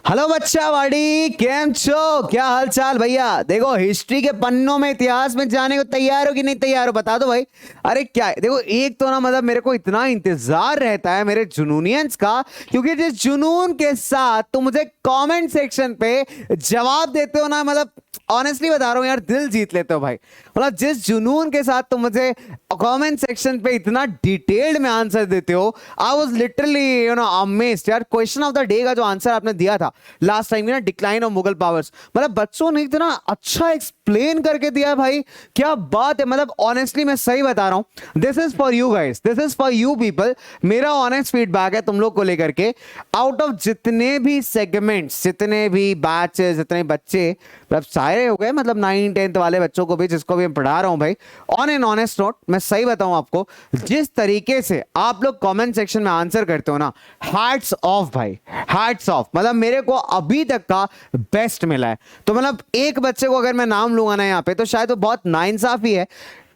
Hello बच्चा वाड़ी, केम छो? क्या हाल चाल भैया? देखो, हिस्ट्री के पन्नों में, इतिहास में जाने को तैयार हो कि नहीं तैयार हो? बता दो भाई। अरे क्या है, देखो एक तो ना मतलब मेरे को इतना इंतजार रहता है मेरे जुनूनियंस का, क्योंकि जिस जुनून के साथ तुम मुझे कमेंट सेक्शन पे जवाब देते हो ना, मतलब ऑनेस्टली बता रहा हूँ यार, दिल जीत लेते हो भाई। मतलब जिस जुनून के साथ तुम मुझे कमेंट सेक्शन पे इतना डिटेल्ड में आंसर देते हो, आई वाज लिटरली अमेज्ड यार। क्वेश्चन ऑफ द डे का जो आंसर आपने दिया था लास्ट टाइम ना, डिक्लाइन ऑफ मुगल पावर्स, मतलब बच्चों ने इतना अच्छा एक्सप्लेन करके दिया भाई। क्या बात है, मतलब ऑनेस्टली मैं सही बता रहा हूं, this is for you guys, this is for you people. मेरा ऑनेस्ट फीडबैक है तुम लोग को लेकर के। आउट ऑफ जितने भी सेगमेंट्स, जितने भी बैचेस, जितने बच्चे, मतलब सारे हो गए, मतलब 9th 10th वाले बच्चों को भी, जिसको भी मैं पढ़ा रहा हूं भाई, ऑन एन ऑनेस्ट नोट मैं सही बताऊं आपको, जिस तरीके से आप लोग कमेंट सेक्शन में आंसर करते हो ना, हैट्स ऑफ भाई, हैट्स ऑफ। मतलब मेरे को अभी तक का बेस्ट मिला है। तो मतलब एक बच्चे को अगर मैं नाम लूंगा ना यहाँ पे, तो शायद वो बहुत नाइंसाफी है।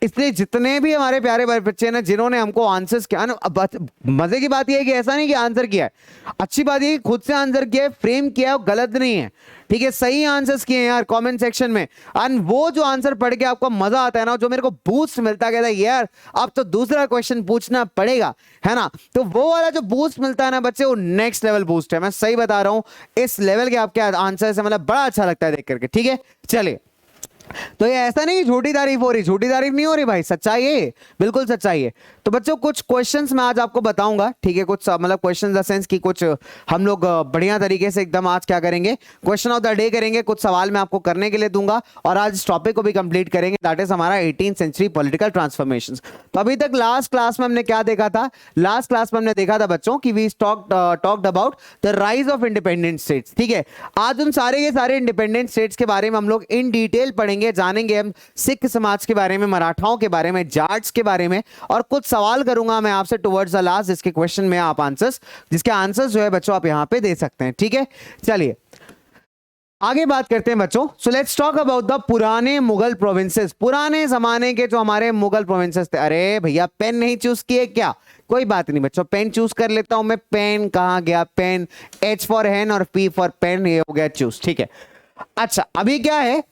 इसलिए जितने भी हमारे प्यारे बच्चे ना, जिन्होंने हमको आंसर्स किया ना, मजे की बात यह है कि ऐसा नहीं कि आंसर किया है, अच्छी बात यह खुद से आंसर किया है, फ्रेम किया है, गलत नहीं है, ठीक है, सही आंसर्स किए हैं यार कमेंट सेक्शन में। एंड वो जो आंसर पढ़ के आपको मजा आता है ना, जो मेरे को बूस्ट मिलता है यार, अब तो दूसरा क्वेश्चन पूछना पड़ेगा, है ना, तो वो वाला जो बूस्ट मिलता है ना बच्चे, वो नेक्स्ट लेवल बूस्ट है। मैं सही बता रहा हूं, इस लेवल के आपके आंसर से मतलब बड़ा अच्छा लगता है देख करके। ठीक है, चलिए। तो ये ऐसा नहीं कि झूठी तारीफ हो रही, झूठी तारीफ नहीं हो रही भाई, सच्चाई है, बिल्कुल सच्चाई है। तो बच्चों कुछ क्वेश्चंस मैं आज आपको बताऊंगा, ठीक है, कुछ मतलब क्वेश्चंस द सेंस कि कुछ हम लोग बढ़िया तरीके से एकदम आज क्या करेंगे, क्वेश्चन ऑफ द डे करेंगे, कुछ सवाल मैं आपको करने के लिए दूंगा, और आज इस टॉपिक को भी कंप्लीट करेंगे, दैट इज हमारा 18th सेंचुरी पॉलिटिकल ट्रांसफॉर्मेशंस। तो अभी तक लास्ट क्लास में हमने क्या देखा था? लास्ट क्लास में हमने देखा था बच्चों कि we talked about the rise of independent states. ठीक है, आज उन सारे के सारे इंडिपेंडेंट स्टेट्स के बारे में हम लोग इन डिटेल पढ़ेंगे, जानेंगे हम सिख समाज के बारे में, मराठाओं के बारे में, जाट्स के बारे में, और कुछ सवाल करूंगा मैं आपसे टुवर्ड्स द लास्ट, जिसके क्वेश्चन में आप आंसर्स, जिसके आंसर्स जो है बच्चों आप यहां पे दे सकते हैं। ठीक है, चलिए आगे बात करते हैं बच्चों। So let's talk about the पुराने मुगल प्रोविंसेस, पुराने जमाने के जो हमारे मुगल प्रोविंसेस थे। अरे भैया पेन नहीं चूज किए क्या? कोई बात नहीं बच्चों, पेन चूज कर लेता हूं मैं। पेन कहां गया? पेन, एच फॉर हैन और पी फॉर पेन, ये हो गया चूज। ठीक है, अच्छा अभी क्या है,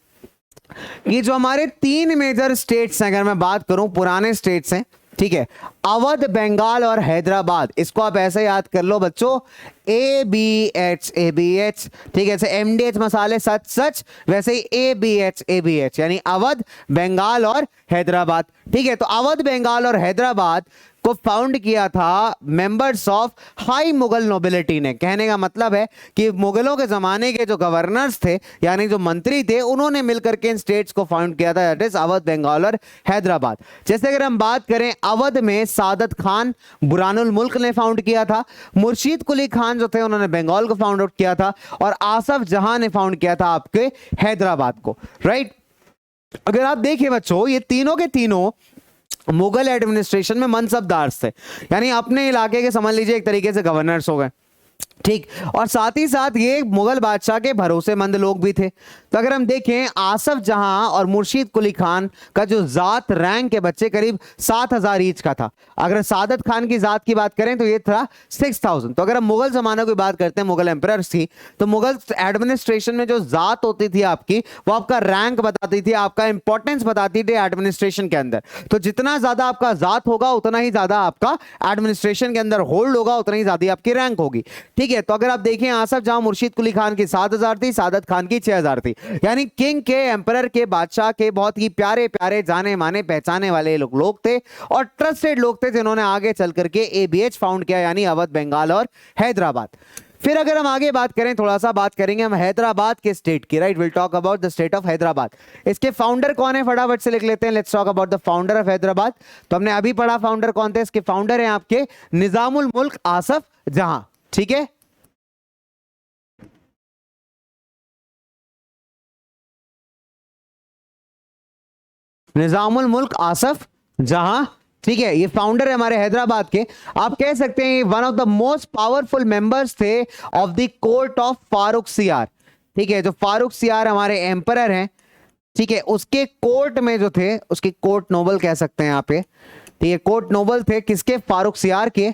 ये जो हमारे 3 मेजर स्टेट्स हैं, अगर मैं बात करूं पुराने स्टेट्स हैं, ठीक है, अवध, बंगाल और हैदराबाद। इसको आप ऐसे याद कर लो बच्चों, ABH ABH। ठीक है, जैसे MDH मसाले सच सच, वैसे ही ABH ABH, यानी अवध, बंगाल और हैदराबाद। ठीक है, तो अवध, बंगाल और हैदराबाद को फाउंड किया था members of high Mughal nobility ने। कहने का मतलब है कि मुगलों के जमाने के जो गवर्नर्स थे, यानी जो मंत्री थे, उन्होंने मिलकर के इन स्टेट्स को फाउंड किया था, दैट इज अवध, बंगाल और हैदराबाद। जैसे अगर हम बात करें, अवध में सादत खान बुरानुल मुल्क ने फाउंड किया था, मुर्शीद कुली खान जो थे उन्होंने बंगाल को फाउंड आउट किया था, और आसफ जहां ने फाउंड किया था आपके हैदराबाद को। राइट, अगर आप देखिए बच्चों, ये तीनों के तीनों मुगल एडमिनिस्ट्रेशन में मनसबदार थे, यानी अपने इलाके के समझ लीजिए एक तरीके से गवर्नर्स हो गए। ठीक, और साथ ही साथ ये मुगल बादशाह के भरोसेमंद लोग भी थे। तो अगर हम देखें, आसफ जहां और मुर्शीद कुली खान का जो जात रैंक के बच्चे करीब 7000 ईच का था। अगर सादत खान की जात की बात करें तो ये था 6000। तो अगर हम मुगल जमाने की बात करते हैं, मुगल एम्परर्स थी, तो मुगल एडमिनिस्ट्रेशन में जो जात होती थी आपकी, वो आपका रैंक बताती थी, आपका इंपॉर्टेंस बताती थी एडमिनिस्ट्रेशन के अंदर। तो जितना ज्यादा आपका जात होगा, उतना ही ज्यादा आपका एडमिनिस्ट्रेशन के अंदर होल्ड होगा, उतनी ही ज्यादा आपकी रैंक होगी। ठीक है, तो अगर आप देखें, आसफ जहां मुर्शीद कुली खान की 7000 थी, सादत खान की 6000 थी, यानी किंग के, एम्परर के, बादशाह के बहुत ही प्यारे प्यारे, जाने माने, पहचाने वाले लोग थे, और ट्रस्टेड लोग थे, जिन्होंने आगे चल करके ABH फाउंड किया, यानी अवध, बंगाल और हैदराबाद। फिर अगर हम आगे बात करें, थोड़ा सा बात करेंगे हम हैदराबाद के स्टेट की। Right, will talk about the state of Hyderabad. इसके फाउंडर कौन है, फटाफट से लिख लेते हैं। Let's talk about the founder of Hyderabad. तो हमने अभी पढ़ा फाउंडर कौन थे, इसके फाउंडर हैं आपके निजामुल मुल्क आसफ जहां। ठीक है, निजामुल मुल्क आसफ जहां। ठीक है, ये फाउंडर है हमारे हैदराबाद के। आप कह सकते हैं one of the most powerful members थे of the court of Farrukhsiyar. ठीक है, जो फारूक सियार हमारे एम्परर हैं, ठीक है, उसके कोर्ट में जो थे, उसके कोर्ट नोबल कह सकते हैं यहाँ पे। ठीक है, कोर्ट नोबल थे किसके? फारूक सियार के।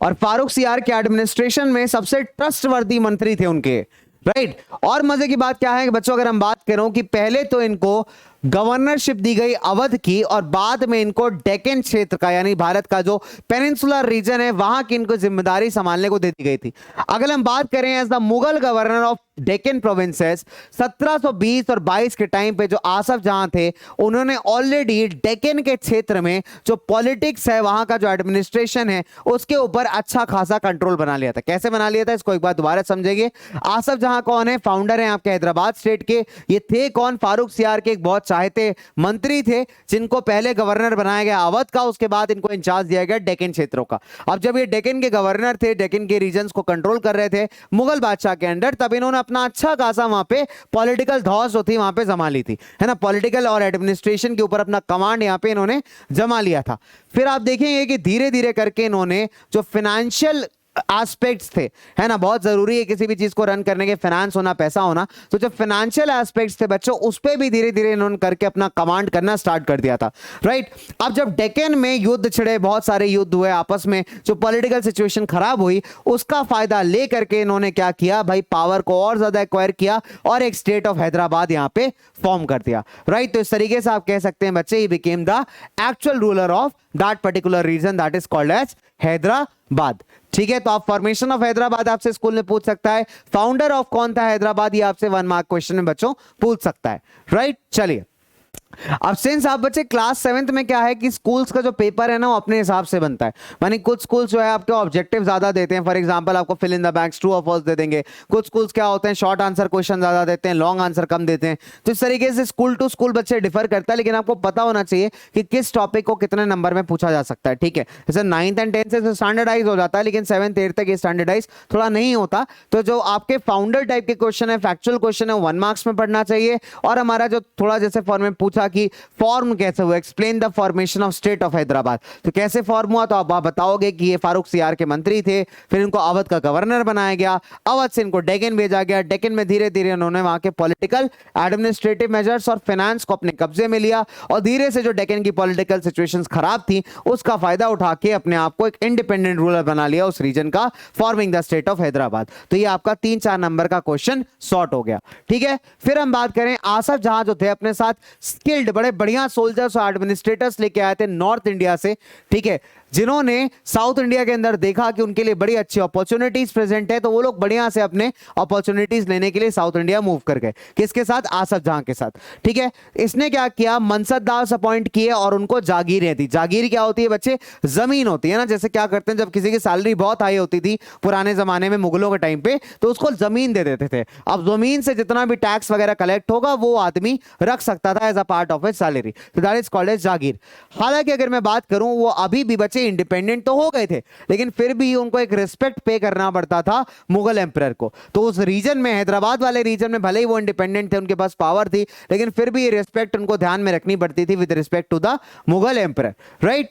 और फारूक सीआर के एडमिनिस्ट्रेशन में सबसे ट्रस्टवर्दी मंत्री थे उनके, राइट। और मजे की बात क्या है कि बच्चों, अगर हम बात करें कि पहले तो इनको गवर्नरशिप दी गई अवध की, और बाद में इनको डेक्कन क्षेत्र का, यानी भारत का जो पेनिनसुलर रीजन है, वहां की इनको जिम्मेदारी संभालने को दे दी गई थी। अगर हम बात करें as the Mughal governor of Deccan provinces 1720 और 22 के टाइम पे जो आसफ जहां थे, उन्होंने ऑलरेडी डेक्कन के क्षेत्र में जो पॉलिटिक्स है, वहां का जो एडमिनिस्ट्रेशन है, उसके ऊपर अच्छा खासा कंट्रोल बना लिया था। कैसे बना लिया था इसको एक बार दोबारा समझेंगे। आसफ जहां कौन है, फाउंडर है आपके हैदराबाद स्टेट के। ये थे कौन, फारूक सीआर के एक बहुत चाहते मंत्री थे, जिनको पहले गवर्नर बनाया गया अवध का, उसके बाद इनको इंचार्ज दिया गया डेक्कन क्षेत्रों का। अब जब ये डेक्कन के गवर्नर थे, डेक्कन के रीजन्स को कंट्रोल कर रहे थे मुगल बादशाह के अंडर, तब इन्होंने अपना अच्छा खासा वहां पे पॉलिटिकल धौस जो थी वहां पे जमा ली थी, है ना। पॉलिटिकल और एडमिनिस्ट्रेशन के ऊपर अपना कमांड यहां पे इन्होंने जमा लिया था। फिर आप देखेंगे कि धीरे धीरे करके इन्होंने जो फाइनेंशियल एस्पेक्ट्स थे, है ना, बहुत जरूरी है किसी भी चीज को रन करने के, फाइनेंस होना, पैसा होना, तो जो फाइनेंशियल एस्पेक्ट्स थे बच्चों, उस पे भी धीरे धीरे इन्होंने करके अपना कमांड करना स्टार्ट कर दिया था, राइट। अब जब डेक्कन में युद्ध छिड़े, बहुत सारे युद्ध हुए आपस में, जो पॉलिटिकल सिचुएशन खराब हुई, उसका फायदा लेकर के इन्होंने क्या किया भाई, पावर को और ज्यादा एक्वायर किया और एक स्टेट ऑफ हैदराबाद यहां पे फॉर्म कर दिया, राइट। तो इस तरीके से आप कह सकते हैं बच्चे, he became the actual ruler of that particular region that is called as Hyderabad, ठीक है। तो आप फॉर्मेशन ऑफ हैदराबाद आपसे स्कूल में पूछ सकता है, फाउंडर ऑफ कौन था हैदराबाद, ये आपसे 1 मार्क क्वेश्चन में बच्चों पूछ सकता है, राइट। चलिए, अब सिंस आप बच्चे क्लास 7th में क्या है कि स्कूल्स का जो पेपर है ना, वो अपने हिसाब से बनता है। मानी कुछ स्कूल्स जो है आपके ऑब्जेक्टिव ज्यादा देते हैं, फॉर एग्जांपल आपको fill in the blanks true और फॉल्स दे देंगे। कुछ स्कूल्स क्या होते हैं, शॉर्ट आंसर क्वेश्चन ज्यादा देते हैं, लॉन्ग आंसर कम देते हैं। तो इस तरीके से स्कूल टू स्कूल बच्चे डिफर करता है, लेकिन आपको पता होना चाहिए कि किस टॉपिक को कितने नंबर में पूछा जा सकता है, ठीक है। जैसे 9th एंड 10th से स्टैंडर्डाइज हो जाता है, लेकिन 7th 8th तक ये स्टैंडर्डाइज थोड़ा नहीं होता। तो जो आपके फाउंडर टाइप के क्वेश्चन है, फैक्चुअल क्वेश्चन है, 1 मार्क्स में पढ़ना चाहिए। और हमारा जो थोड़ा जैसे फॉर्म में पूछा कि फॉर्म कैसे हुआ, explain the formation of state of Hyderabad, तो कैसे फॉर्म हुआ, तो आप बताओगे कि ये फारूक सीआर के मंत्री थे, फिर इनको अवध का गवर्नर बनाया गया, अवध से इनको डेक्कन भेजा गया, डेक्कन में धीरे धीरे उन्होंने वहां के पॉलिटिकल एडमिनिस्ट्रेटिव मेजर्स और फाइनेंस को अपने कब्जे में लिया, और धीरे से जो डेक्कन की पॉलिटिकल सिचुएशंस खराब थी, उसका फायदा उठा के अपने आप को एक इंडिपेंडेंट रूलर बना लिया उस रीजन का, forming the state of Hyderabad. तो ये आपका 3-4 नंबर का क्वेश्चन सॉर्ट हो गया, ठीक है। फिर हम बात करें आसफ जहां जो थे अपने साथ स्किल्ड बड़े बढ़िया सोल्जर्स और एडमिनिस्ट्रेटर्स लेके आए थे नॉर्थ इंडिया से, ठीक है, जिन्होंने साउथ इंडिया के अंदर देखा कि उनके लिए बड़ी अच्छी अपॉर्चुनिटीज प्रेजेंट है, तो वो लोग बढ़िया से अपने अपॉर्चुनिटीज लेने के लिए साउथ इंडिया मूव कर गए। किसके साथ, आसफ जहां के साथ, ठीक है। इसने क्या किया, मनसबदार अपॉइंट किए और उनको जागीरें दी। जागीर क्या होती है बच्चे, जमीन होती है ना। जैसे क्या करते हैं, जब किसी की सैलरी बहुत हाई होती थी पुराने जमाने में मुगलों के टाइम पे, तो उसको जमीन दे देते थे। अब जमीन से जितना भी टैक्स वगैरह कलेक्ट होगा वो आदमी रख सकता था as a part of his salary, तो that is called as jagir. हालांकि अगर मैं बात करूं, वो अभी भी बच्चे इंडिपेंडेंट तो हो गए थे, लेकिन फिर भी उनको एक रिस्पेक्ट पे करना पड़ता था मुगल एम्परर को। तो उस रीजन में, हैदराबाद वाले रीजन में, भले ही वो इंडिपेंडेंट थे, उनके पास पावर थी, लेकिन फिर भी ये रिस्पेक्ट उनको ध्यान में रखनी पड़ती थी with respect to the Mughal emperor, right.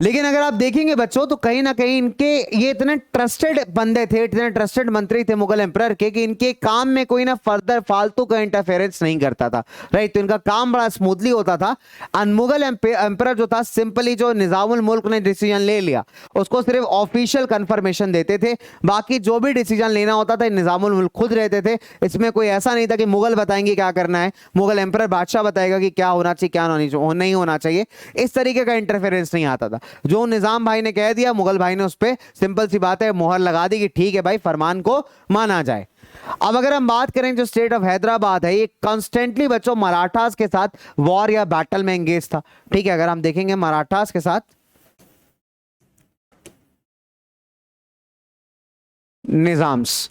लेकिन अगर आप देखेंगे बच्चों, तो कहीं ना कहीं इनके ये इतने ट्रस्टेड बंदे थे, इतने ट्रस्टेड मंत्री थे मुगल एम्परर के, कि इनके काम में कोई ना फर्दर फालतू का इंटरफेरेंस नहीं करता था, राइट। तो इनका काम बड़ा स्मूथली होता था। और मुगल एम्परर जो था, सिंपली जो निजामुल मुल्क ने डिसीजन ले लिया, उसको सिर्फ ऑफिशियल कंफर्मेशन देते थे। बाकी जो भी डिसीजन लेना होता था, निजामुल मुल्क खुद रहते थे। इसमें कोई ऐसा नहीं था कि मुगल बताएंगे क्या करना है, मुगल एम्परर बादशाह बताएगा कि क्या होना चाहिए, क्या नहीं होना चाहिए। इस तरीके का इंटरफेरेंस नहीं आता था। जो निजाम भाई ने कह दिया, मुगल भाई ने उस पर सिंपल सी बात है मोहर लगा दी कि ठीक है भाई, फरमान को माना जाए। अब अगर हम बात करें, जो स्टेट ऑफ हैदराबाद है, ये कॉन्स्टेंटली बच्चों मराठास के साथ वॉर या बैटल में एंगेज था, ठीक है। अगर हम देखेंगे मराठास के साथ निजाम्स,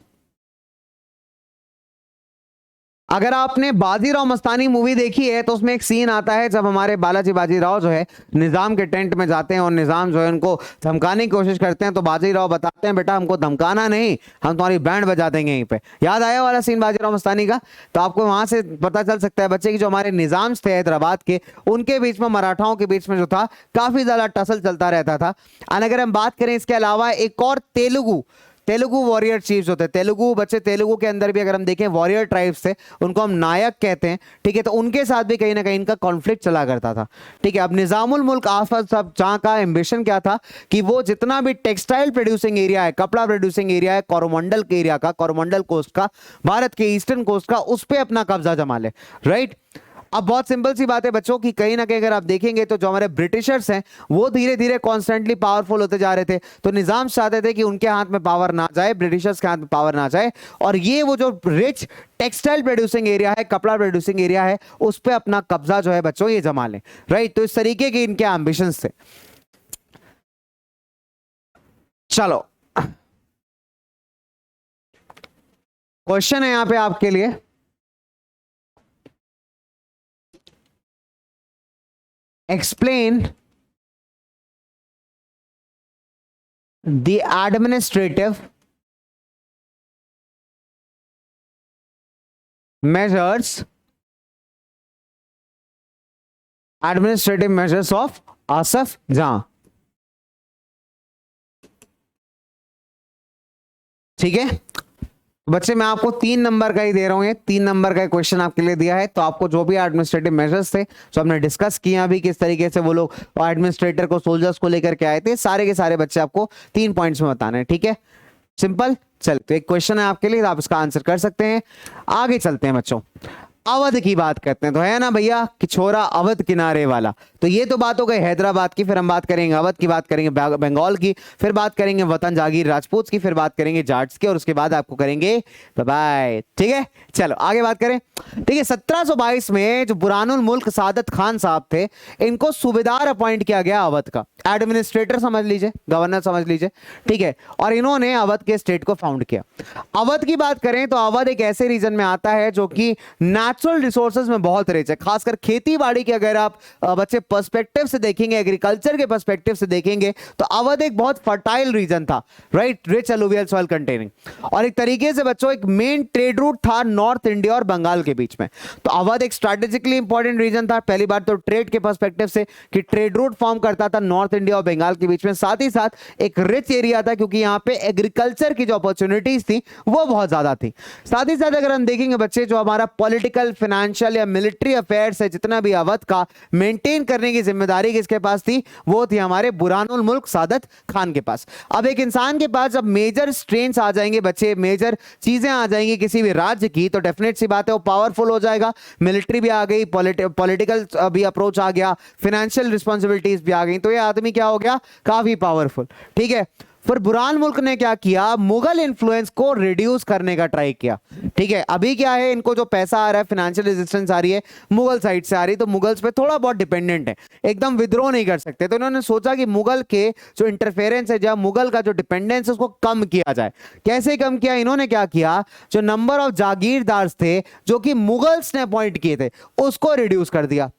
अगर आपने बाजीराव मस्तानी मूवी देखी है, तो उसमें एक सीन आता है जब हमारे बालाजी बाजीराव जो है निजाम के टेंट में जाते हैं, और निजाम जो है उनको धमकाने की कोशिश करते हैं। तो बाजीराव बताते हैं, बेटा हमको धमकाना नहीं, हम तुम्हारी बैंड बजा देंगे यहीं पे। याद आया वाला सीन बाजीराव मस्तानी का? तो आपको वहां से पता चल सकता है बच्चे की जो हमारे निजाम्स थे हैदराबाद के, उनके बीच में, मराठाओं के बीच में जो था, काफी ज्यादा टसल चलता रहता था। और अगर हम बात करें इसके अलावा, एक और तेलुगु तेलुगु वॉरियर चीफ्स होते हैं, तेलुगु बच्चे, तेलुगु के अंदर भी अगर हम देखें वॉरियर ट्राइब्स थे, उनको हम नायक कहते हैं, ठीक है। तो उनके साथ भी कहीं ना कहीं इनका कॉन्फ्लिक्ट चला करता था, ठीक है। अब निजामुल मुल्क आसपास सब जहां का एम्बिशन क्या था कि वो जितना भी टेक्सटाइल प्रोड्यूसिंग एरिया है, कपड़ा प्रोड्यूसिंग एरिया है कोरोमंडल के एरिया का, कोरोमंडल कोस्ट का, भारत के ईस्टर्न कोस्ट का, उस पर अपना कब्जा जमा ले, राइट। अब बहुत सिंपल सी बात है बच्चों की कहीं ना कहीं अगर आप देखेंगे तो जो हमारे ब्रिटिशर्स हैं वो धीरे धीरे कॉन्स्टेंटली पावरफुल होते जा रहे थे, तो निजाम चाहते थे कि उनके हाथ में पावर ना जाए, ब्रिटिशर्स के हाथ में पावर ना जाए, और ये वो जो रिच टेक्सटाइल प्रोड्यूसिंग एरिया है, कपड़ा प्रोड्यूसिंग एरिया है, उस पर अपना कब्जा जो है बच्चों ये जमा लें, राइट। तो इस तरीके के इनके एम्बिशंस थे। चलो क्वेश्चन है यहां पे आपके लिए, explain the administrative measures of Asaf Jhan, ठीक है बच्चे। मैं आपको 3 नंबर का ही दे रहा हूं, ये 3 नंबर का क्वेश्चन आपके लिए दिया है। तो आपको जो भी एडमिनिस्ट्रेटिव मेजर्स थे जो हमने डिस्कस किया अभी, किस तरीके से वो लोग एडमिनिस्ट्रेटर को, सोल्जर्स को लेकर के आए थे, सारे के सारे बच्चे आपको 3 पॉइंट्स में बताने हैं, ठीक है। सिंपल। चल तो एक क्वेश्चन है आपके लिए, आप इसका आंसर कर सकते हैं। आगे चलते हैं बच्चों, अवध की बात करते हैं। तो है ना भैया कि छोरा अवध किनारे वाला, तो ये तो बात हो गई हैदराबाद की, फिर हम बात करेंगे अवध की, बात करेंगे बंगाल की, फिर बात करेंगे वतन जागीर राजपूत की, फिर बात करेंगे जाट्स की, और उसके बाद आपको करेंगे बाय बाय, ठीक है। चलो आगे बात करें, ठीक है। 1722 में जो बुरहानुल मुल्क सादत खान साहब थे, इनको सूबेदार अपॉइंट किया गया अवध का, एडमिनिस्ट्रेटर समझ लीजिए, गवर्नर समझ लीजिए, ठीक है। और इन्होंने अवध के स्टेट को फाउंड किया। अवध की बात करें तो अवध एक ऐसे रीजन में आता है जो कि नेचुरल रिसोर्सेज में बहुत रिच है, खासकर खेती बाड़ी के अगर आप बच्चे पर्सपेक्टिव से देखेंगे, एग्रीकल्चर के पर्सपेक्टिव से देखेंगे, तो अवध एक बहुत फर्टाइल रीजन था, right, rich alluvial soil containing, और एक तरीके से बच्चों एक मेन ट्रेड रूट था नॉर्थ इंडिया और बंगाल के बीच में। तो अवध एक स्ट्रेटेजिकली इंपॉर्टेंट रीजन था, पहली बार तो ट्रेड के पर्सपेक्टिव से कि ट्रेड रूट फॉर्म करता था नॉर्थ इंडिया और बंगाल के बीच में, साथ ही साथ एक रिच एरिया था क्योंकि यहां पे एग्रीकल्चर की जो अपॉर्चुनिटीज थी वो बहुत ज्यादा थी। साथ ही साथ अगर हम देखेंगे बच्चे, जो हमारा पॉलिटिकल, फाइनेंशियल या मिलिट्री अफेयर्स है, जितना भी अवध का मेंटेन करने की जिम्मेदारी किसके पास थी, वो थी हमारे बुरहानुल मुल्क सादत खान के पास। अब एक इंसान के पास जब मेजर स्ट्रेंथ्स आ जाएंगे बच्चे, मेजर चीजें आ जाएंगी किसी भी राज्य की, तो डेफिनेट सी बात है वो पावरफुल हो जाएगा, मिलिट्री भी आ गई, पॉलिटिकल भी अप्रोच आ गया, फाइनेंशियल रिस्पॉन्सिबिलिटीज भी आ गई, तो ये आदमी क्या हो गया, काफी पावरफुल, ठीक है। फिर बुरहान मुल्क ने क्या किया, मुगल इन्फ्लुएंस को रिड्यूस करने का ट्राई किया, ठीक है। अभी क्या है, इनको जो पैसा आ रहा है, फाइनेंशियल रेजिस्टेंस आ रही है, मुगल साइड से आ रही है, तो मुगल्स पे थोड़ा बहुत डिपेंडेंट है, एकदम विद्रोह नहीं कर सकते। तो इन्होंने सोचा कि मुगल के जो इंटरफेरेंस है, जब मुगल का जो डिपेंडेंस है उसको कम किया जाए। कैसे कम किया, इन्होंने क्या किया, जो नंबर ऑफ जागीरदार थे जो कि मुगल्स ने अपॉइंट किए थे, उसको रिड्यूस कर दिया,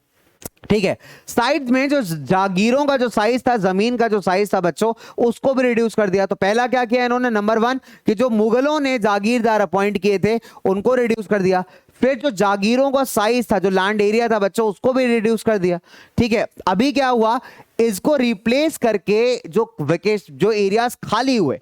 ठीक है। साइड में जो जागीरों का जो साइज था, जमीन का जो साइज था बच्चों, उसको भी रिड्यूस कर दिया। तो पहला क्या किया इन्होंने, नंबर 1 कि जो मुगलों ने जागीरदार अपॉइंट किए थे उनको रिड्यूस कर दिया। फिर जो जागीरों का साइज था, जो लैंड एरिया था बच्चों, उसको भी रिड्यूस कर दिया, ठीक है। अभी क्या हुआ, इसको रिप्लेस करके जो एरियाज खाली हुए,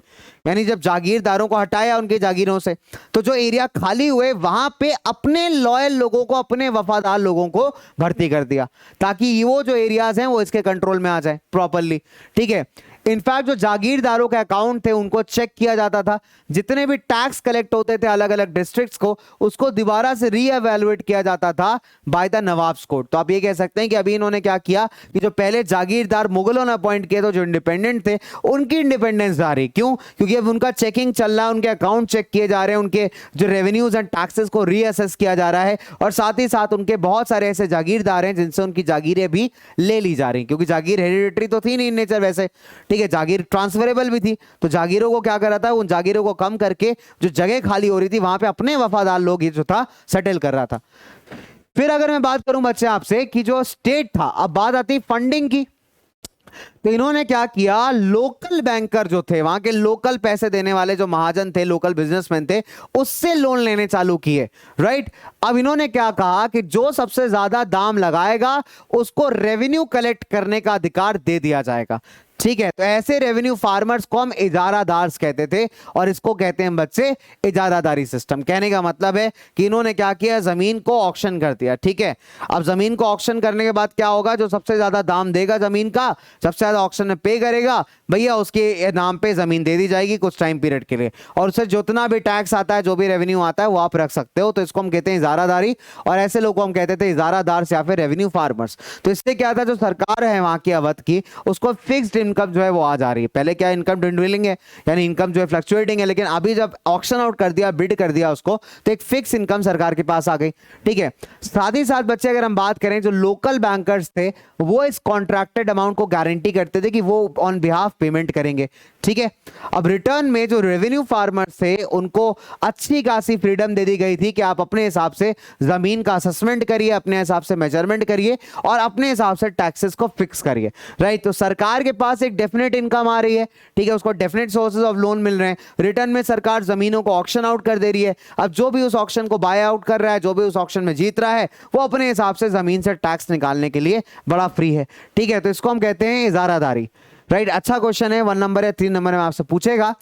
यानी जब जागीरदारों को हटाया उनके जागीरों से, तो जो एरिया खाली हुए वहां पे अपने लॉयल लोगों को, अपने वफादार लोगों को भर्ती कर दिया, ताकि वो जो एरियाज हैं वो इसके कंट्रोल में आ जाए प्रॉपरली, ठीक है। इनफैक्ट जो जागीरदारों के अकाउंट थे उनको चेक किया जाता था, जितने भी टैक्स कलेक्ट होते थे अलग अलग डिस्ट्रिक्ट्स को, उसको दोबारा से रीएवैल्यूएट किया जाता था बाय द नवाब्स कोड। तो आप ये कह सकते हैं कि अभी इन्होंने क्या किया कि जो पहले जागीरदार मुगलों ने अपॉइंट किए थे जो इंडिपेंडेंट थे, उनकी इंडिपेंडेंस आ रही, क्यों, क्योंकि अब उनका चेकिंग चल रहा है, उनके अकाउंट चेक किए जा रहे हैं, उनके जो रेवेन्यूज एंड टैक्सेस को रीअसेस किया जा रहा है, और साथ ही साथ उनके बहुत सारे ऐसे जागीरदार हैं जिनसे उनकी जागीरें भी ले ली जा रही, क्योंकि जागीर हेरिडिटरी तो थी नहीं इन नेचर वैसे, ठीक है, जागीर ट्रांसफरेबल भी थी। तो जागीरों को क्या कर रहा था, उन जागीरों को कम करके जो जगह खाली हो रही थी वहां पे अपने वफादार लोग ये जो था सेटल कर रहा था। फिर अगर मैं बात करूं बच्चे आपसे कि जो स्टेट था, अब बात आती फंडिंग की, तो इन्होंने क्या किया, लोकल बैंकर जो थे, वहां के लोकल पैसे देने वाले जो महाजन थे, लोकल बिजनेसमैन थे, उससे लोन लेने चालू किए, राइट। अब इन्होंने क्या कहा कि जो सबसे ज्यादा दाम लगाएगा उसको रेवेन्यू कलेक्ट करने का अधिकार दे दिया जाएगा। ठीक है, तो ऐसे रेवेन्यू फार्मर्स को हम इजारादार कहते थे और इसको कहते हैं बच्चे इजारादारी सिस्टम। कहने का मतलब है कि इन्होंने क्या किया, जमीन को ऑक्शन कर दिया। ठीक है, अब जमीन को ऑक्शन करने के बाद क्या होगा, जो सबसे ज्यादा दाम देगा जमीन का, सबसे ज्यादा ऑक्शन में पे करेगा भैया, उसके नाम पे जमीन दे दी जाएगी कुछ टाइम पीरियड के लिए, और उससे जितना भी टैक्स आता है, जो भी रेवेन्यू आता है, वो आप रख सकते हो। तो इसको हम कहते हैं इजारादारी, और ऐसे लोगों को हम कहते थे इजारादार या फिर रेवेन्यू फार्मर्स। तो इससे क्या था, जो सरकार है वहां की अवध की, उसको फिक्स्ड इनकम जो है वो आ जा रही है। पहले क्या इनकम डिविलिंग है, यानी इनकम जो है फ्लक्चुएटिंग है, लेकिन अभी जब ऑक्शन आउट कर दिया, बिड कर दिया उसको, तो एक फिक्स इनकम सरकार के पास आ गई। ठीक है, साथ ही साथ बच्चे अगर हम बात करें, जो लोकल बैंकर्स थे वो इस कॉन्ट्रैक्टेड अमाउंट को गारंटी करते थे कि वो ऑन बिहाफ पेमेंट करेंगे। ठीक है, अब रिटर्न में जो रेवेन्यू फार्मर्स थे उनको अच्छी खासी फ्रीडम दे दी गई थी कि आप अपने हिसाब से जमीन का असेसमेंट करिए, अपने हिसाब से मेजरमेंट करिए और अपने हिसाब से टैक्सेस को फिक्स करिए। राइट, तो सरकार के पास एक डेफिनेट इनकम आ रही है। ठीक है, उसको डेफिनेट सोर्सेज ऑफ लोन मिल रहे हैं, रिटर्न में सरकार जमीनों को ऑक्शन आउट कर दे रही है। अब जो भी उस ऑक्शन को बाय आउट कर रहा है, जो भी उस ऑक्शन में जीत रहा है, वो अपने हिसाब से जमीन से टैक्स निकालने के लिए बड़ा फ्री है। ठीक है, तो इसको हम कहते हैं इजारादारी। राइट, अच्छा क्वेश्चन है, 1 नंबर या 3 नंबर में आपसे पूछेगा।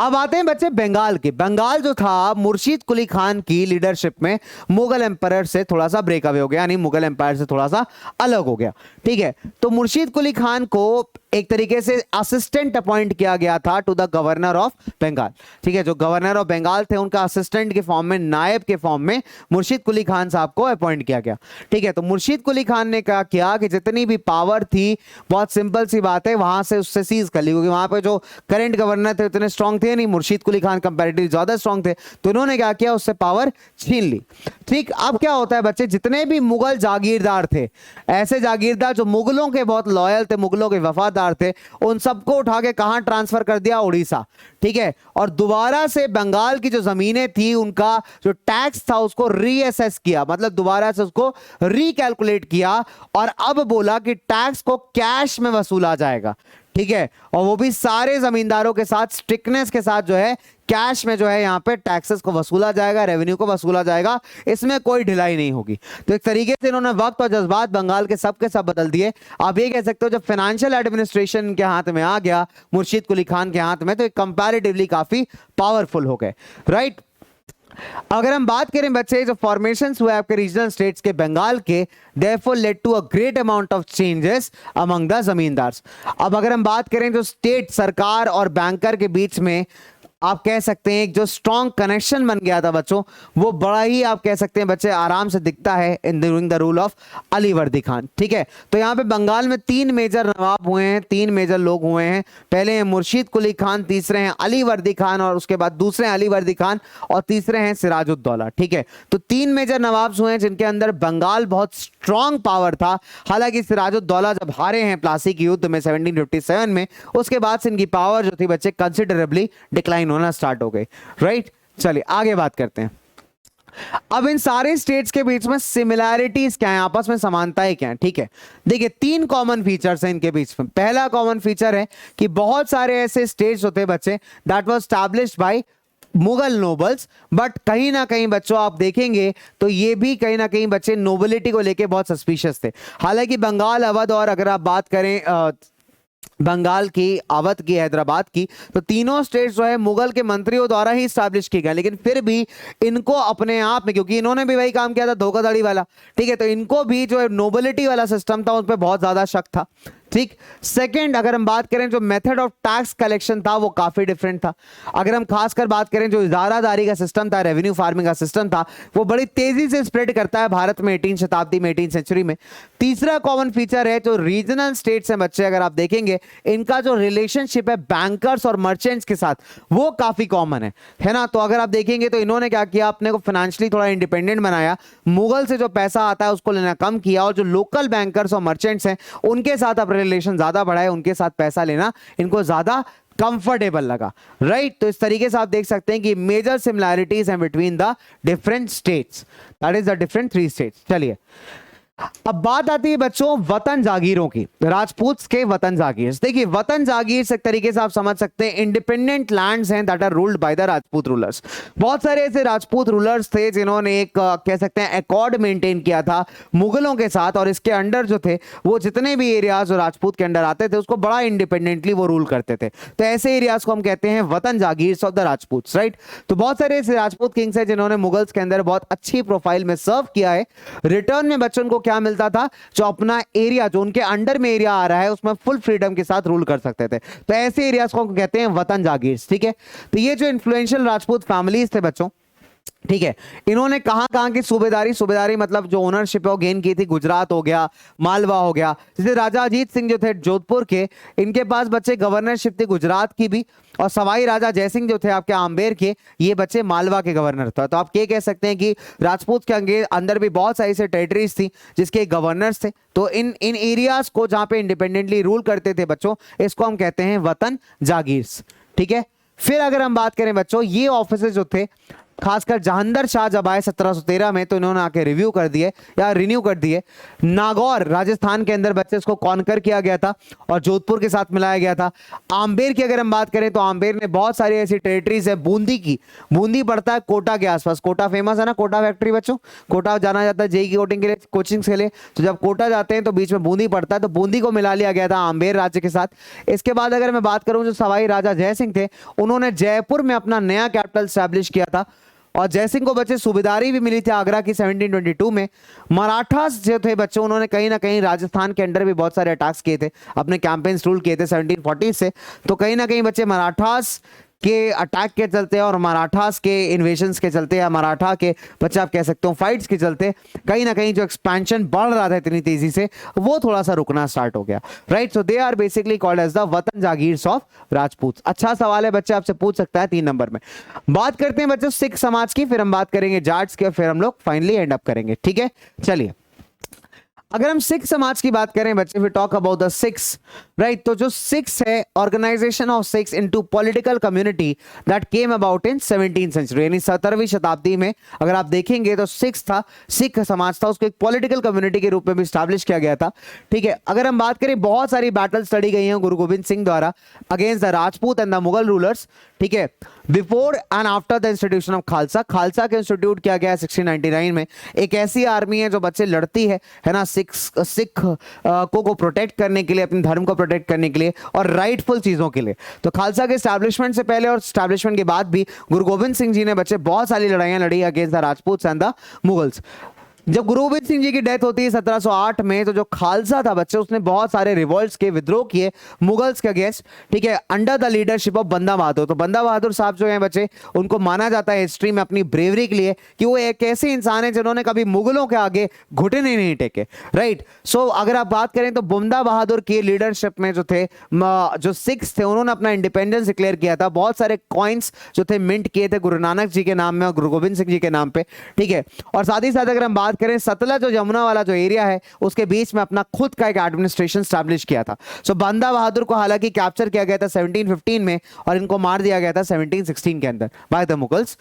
अब आते हैं बच्चे बंगाल के। बंगाल जो था, मुर्शीद कुली खान की लीडरशिप में मुगल एम्पायर से थोड़ा सा ब्रेक अवे हो गया, यानी मुगल एम्पायर से थोड़ा सा अलग हो गया। ठीक है, तो मुर्शीद कुली खान को एक तरीके से असिस्टेंट अपॉइंट किया गया था to the governor of Bengal. ठीक है, जो गवर्नर ऑफ बंगाल थे उनका असिस्टेंट के फॉर्म में, नायब के फॉर्म में मुर्शीद कुली खान साहब को अपॉइंट किया गया। ठीक है, तो मुर्शीद कुली खान ने क्या किया कि जितनी भी पावर थी, बहुत सिंपल सी बात है, वहां से उससे सीज कर ली, क्योंकि वहां पे जो करंट गवर्नर थे उतने स्ट्रांग थे नहीं, मुर्शीद कुली खान कंपैरेटिवली ज्यादा स्ट्रांग थे, तो इन्होंने क्या किया, उससे पावर छीन ली। ठीक, अब क्या होता है बच्चे, जितने भी मुगल जागीरदार थे, ऐसे जागीरदार जो मुगलों के बहुत लॉयल थे, मुगलों के वफादार थे, उन सबको उठा के कहां ट्रांसफर कर दिया, उड़ीसा। ठीक है, और दोबारा से बंगाल की जो जमीनें थी, उनका जो टैक्स था उसको रीअसेस किया, मतलब दोबारा से उसको रिकैलकुलेट किया, और अब बोला कि टैक्स को कैश में वसूला जाएगा। ठीक है, और वो भी सारे जमींदारों के साथ स्ट्रिक्टनेस के साथ जो है कैश में जो है यहाँ पे टैक्सेस को वसूला जाएगा, रेवेन्यू को वसूला जाएगा, इसमें कोई ढिलाई नहीं होगी। तो एक तरीके से इन्होंने वक्त और जज्बात बंगाल के सब बदल दिए। आप ये कह सकते हो जब फाइनेंशियल एडमिनिस्ट्रेशन इनके हाथ में आ गया, मुर्शीद कुली खान के हाथ में, तो कंपैरेटिवली काफी पावरफुल हो गए। राइट, अगर हम बात करें बच्चे, जो फॉर्मेशंस हुए आपके रीजनल स्टेट्स के बंगाल के, therefore led to a great amount of changes among the zamindars. अब अगर हम बात करें जो स्टेट सरकार और बैंकर के बीच में आप कह सकते हैं एक जो स्ट्रॉन्ग कनेक्शन बन गया था बच्चों, वो बड़ा ही आप कह सकते हैं बच्चे आराम से दिखता है in during the rule of Ali वर्दी खान। ठीक है, तो यहाँ पे बंगाल में 3 मेजर नवाब हुए हैं, 3 मेजर लोग हुए हैं। पहले हैं मुर्शीद कुली खान, तीसरे हैं अली वर्दी खान, और उसके बाद दूसरे हैं अली वर्दी खान, और तीसरे हैं सिराजुद्दौला। ठीक है, तो 3 मेजर नवाब हुए हैं जिनके अंदर बंगाल बहुत स्ट्रॉन्ग पावर था। हालांकि सिराजुद्दौला जब हारे हैं प्लासी के युद्ध में 1757 में, उसके बाद से इनकी पावर जो थी बच्चे कंसिडरेबली डिक्लाइन होना स्टार्ट हो गई। राइट, चलिए आगे बात करते हैं। अब इन सारे स्टेट्स के बीच में सिमिलैरिटीज क्या है, आपस में समानताएं क्या है। ठीक है, देखिए 3 कॉमन फीचर्स हैं इनके बीच में। पहला कॉमन फीचर है कि बहुत सारे ऐसे स्टेट्स होते हैं बच्चे that was established bye Mughal nobles, but कहीं ना कहीं बच्चों आप देखेंगे तो ये भी कहीं ना कहीं बच्चे नोबिलिटी को लेके बहुत सस्पिशियस थे। हालांकि बंगाल, अवध, और अगर आप बात करें बंगाल की, अवध की, हैदराबाद की, तो तीनों स्टेट्स जो है मुगल के मंत्रियों द्वारा ही स्टैब्लिश की गए, लेकिन फिर भी इनको अपने आप में, क्योंकि इन्होंने भी वही काम किया था, धोखाधड़ी वाला। ठीक है, तो इनको भी जो है नोबिलिटी वाला सिस्टम था उस पर बहुत ज्यादा शक था। ठीक, सेकंड अगर हम बात करें जो मेथड ऑफ टैक्स कलेक्शन था वो काफी डिफरेंट था। अगर हम खासकर बात करें जो इजारादारी का सिस्टम था, रेवेन्यू फार्मिंग का सिस्टम था, वो बड़ी तेजी से स्प्रेड करता है भारत में 18 शताब्दी में, 18 सेंचुरी में। तीसरा कॉमन फीचर है जो रीजनल स्टेट्स हैं बच्चे, अगर आप देखेंगे इनका जो रिलेशनशिप है बैंकर्स और मर्चेंट्स के साथ वो काफी कॉमन है ना। तो अगर आप देखेंगे तो इन्होंने क्या किया, अपने को फाइनेंशियली थोड़ा इंडिपेंडेंट बनाया, मुगल से जो पैसा आता है उसको लेना कम किया, और जो लोकल बैंकर्स और मर्चेंट्स हैं उनके साथ अपने रिलेशन ज्यादा बढ़ाए, उनके साथ पैसा लेना इनको ज्यादा कंफर्टेबल लगा। राइट, तो इस तरीके से आप देख सकते हैं कि मेजर सिमिलैरिटीज हैं between the different states, that is the different 3 states. चलिए अब बात आती है बच्चों वतन जागीरों की, राजपूत के वतन जागीर। देखिए वतन जागीर एक तरीके से आप समझ सकते हैं इंडिपेंडेंट लैंड्स हैं that are ruled by the Rajput rulers. बहुत सारे ऐसे राजपूत रूलर्स थे जिन्होंने एक कह सकते हैं अकॉर्ड मेंटेन किया था मुगलों के साथ, और इसके अंडर जो थे वो जितने भी एरियाज जो राजपूत के अंडर आते थे उसको बड़ा इंडिपेंडेंटली वो रूल करते थे। तो ऐसे एरियाज को हम कहते हैं वतन jagir of the Rajput, right. तो बहुत सारे ऐसे राजपूत किंग्स हैं जिन्होंने मुगल्स के अंदर बहुत अच्छी प्रोफाइल में सर्व किया है। रिटर्न में बच्चों को क्या मिलता था, जो अपना एरिया जो उनके अंडर में एरिया आ रहा है उसमें फुल फ्रीडम के साथ रूल कर सकते थे। तो ऐसे एरियाज को कहते हैं वतन जागीर, ठीक है। तो ये जो इन्फ्लुएंशियल राजपूत फैमिलीज थे बच्चों, ठीक है, इन्होंने कहां की सूबेदारी मतलब जो ओनरशिप है वो गेन की थी। गुजरात हो गया, मालवा हो गया। जैसे राजा अजीत सिंह जो थे जोधपुर के, इनके पास बच्चे गवर्नरशिप थी गुजरात की भी, और सवाई राजा जयसिंह जो थे आपके आम्बेर के, ये बच्चे मालवा के गवर्नर थे। तो आप ये कह सकते हैं कि राजपूत के अंदर भी बहुत सारी से टेरिटरीज थी जिसके गवर्नर्स थे। तो इन एरियाज को जहां पे इंडिपेंडेंटली रूल करते थे बच्चों, इसको हम कहते हैं वतन जागीर, ठीक है। फिर अगर हम बात करें बच्चों, ये ऑफिसर्स जो थे खासकर जहांदर शाह जब आए 1713 में, तो इन्होंने आके रिव्यू कर दिए या रिन्यू कर दिए। नागौर राजस्थान के अंदर बच्चे इसको कॉन्कर किया गया था और जोधपुर के साथ मिलाया गया था। आम्बेर की अगर हम बात करें तो आम्बेर ने बहुत सारी ऐसी टेरिटरीज है। बूंदी की, बूंदी पड़ता है कोटा के आसपास। कोटा फेमस है ना, कोटा फैक्ट्री बच्चों, कोटा जाना जाता है जेई की कोचिंग के लिए, कोचिंग के लिए। तो जब कोटा जाते हैं तो बीच में बूंदी पड़ता है, तो बूंदी को मिला लिया गया था आम्बेर राज्य के साथ। इसके बाद अगर मैं बात करूं, जो सवाई राजा जयसिंह थे, उन्होंने जयपुर में अपना नया कैपिटल स्टैब्लिश किया था, और जयसिंह को बच्चे सूबेदारी भी मिली थी आगरा की 1722 में। मराठास जो थे बच्चों, उन्होंने कहीं ना कहीं राजस्थान के अंडर भी बहुत सारे अटैक्स किए थे, अपने कैंपेन्स रूल किए थे 1740 से। तो कहीं ना कहीं बच्चे मराठास के अटैक के चलते और मराठास के इन्वेजन्स के चलते, या मराठा के बच्चे आप कह सकते हो फाइट्स के चलते, कहीं ना कहीं जो एक्सपेंशन बढ़ रहा था इतनी तेजी से, वो थोड़ा सा रुकना स्टार्ट हो गया, right. So they are basically called as the watan jagir of Rajput. अच्छा सवाल है बच्चे, आपसे पूछ सकता है 3 नंबर में। बात करते हैं बच्चों सिख समाज की, फिर हम बात करेंगे जाट्स की, फिर हम लोग फाइनली एंड अप करेंगे, ठीक है। चलिए, अगर हम सिख समाज की बात करें बच्चे, फिर talk about the Sikhs, right. तो जो सिख्स है, organisation of Sikhs into political community that came about in 17th century, यानी 17वीं शताब्दी में अगर आप देखेंगे तो सिख्स था, सिख समाज था, उसको एक पॉलिटिकल कम्युनिटी के रूप में भी स्टैब्लिश किया गया था, ठीक है। अगर हम बात करें, बहुत सारी बैटल स्टडी गई हैं गुरु गोविंद सिंह द्वारा against the Rajput and the Mughal rulers, ठीक है। Before and after the institution of Khalsa, Khalsa के इंस्टीट्यूट किया गया 1699 में। एक ऐसी आर्मी है जो बच्चे लड़ती है ना, सिख को प्रोटेक्ट करने के लिए, अपने धर्म को प्रोटेक्ट करने के लिए और राइटफुल चीजों के लिए। तो खालसा के स्टैब्लिशमेंट से पहले और स्टैब्लिशमेंट के बाद भी गुरु गोविंद सिंह जी ने बच्चे बहुत सारी लड़ाइयां लड़ी against the Rajput and the Mughals. जब गुरु गोविंद सिंह जी की डेथ होती है 1708 में, तो जो खालसा था बच्चे, उसने बहुत सारे रिवॉल्ट्स के, विद्रोह किए मुगल्स के अगेंस्ट, ठीक है, अंडर द लीडरशिप ऑफ बंदा बहादुर। तो बंदा बहादुर साहब जो हैं बच्चे, उनको माना जाता है हिस्ट्री में अपनी ब्रेवरी के लिए कि वो एक ऐसे इंसान है जिन्होंने कभी मुगलों के आगे घुटने नहीं टेके, राइट। सो अगर आप बात करें तो बंदा बहादुर की लीडरशिप में जो थे, जो सिख्स थे, उन्होंने अपना इंडिपेंडेंस डिक्लेयर किया था। बहुत सारे कॉइन्स जो थे मिंट किए थे गुरु नानक जी के नाम में और गुरु गोविंद सिंह जी के नाम पे, ठीक है। और साथ ही साथ अगर हम बात करें, सतलज जो यमुना वाला जो एरिया है, उसके बीच में अपना खुद का एक एडमिनिस्ट्रेशन स्टैब्लिश किया था। सो बंदा बहादुर को हालांकि कैप्चर किया गया था 1715 में, और इनको मार दिया गया था 1716 के अंदर बाय द मुगल्स।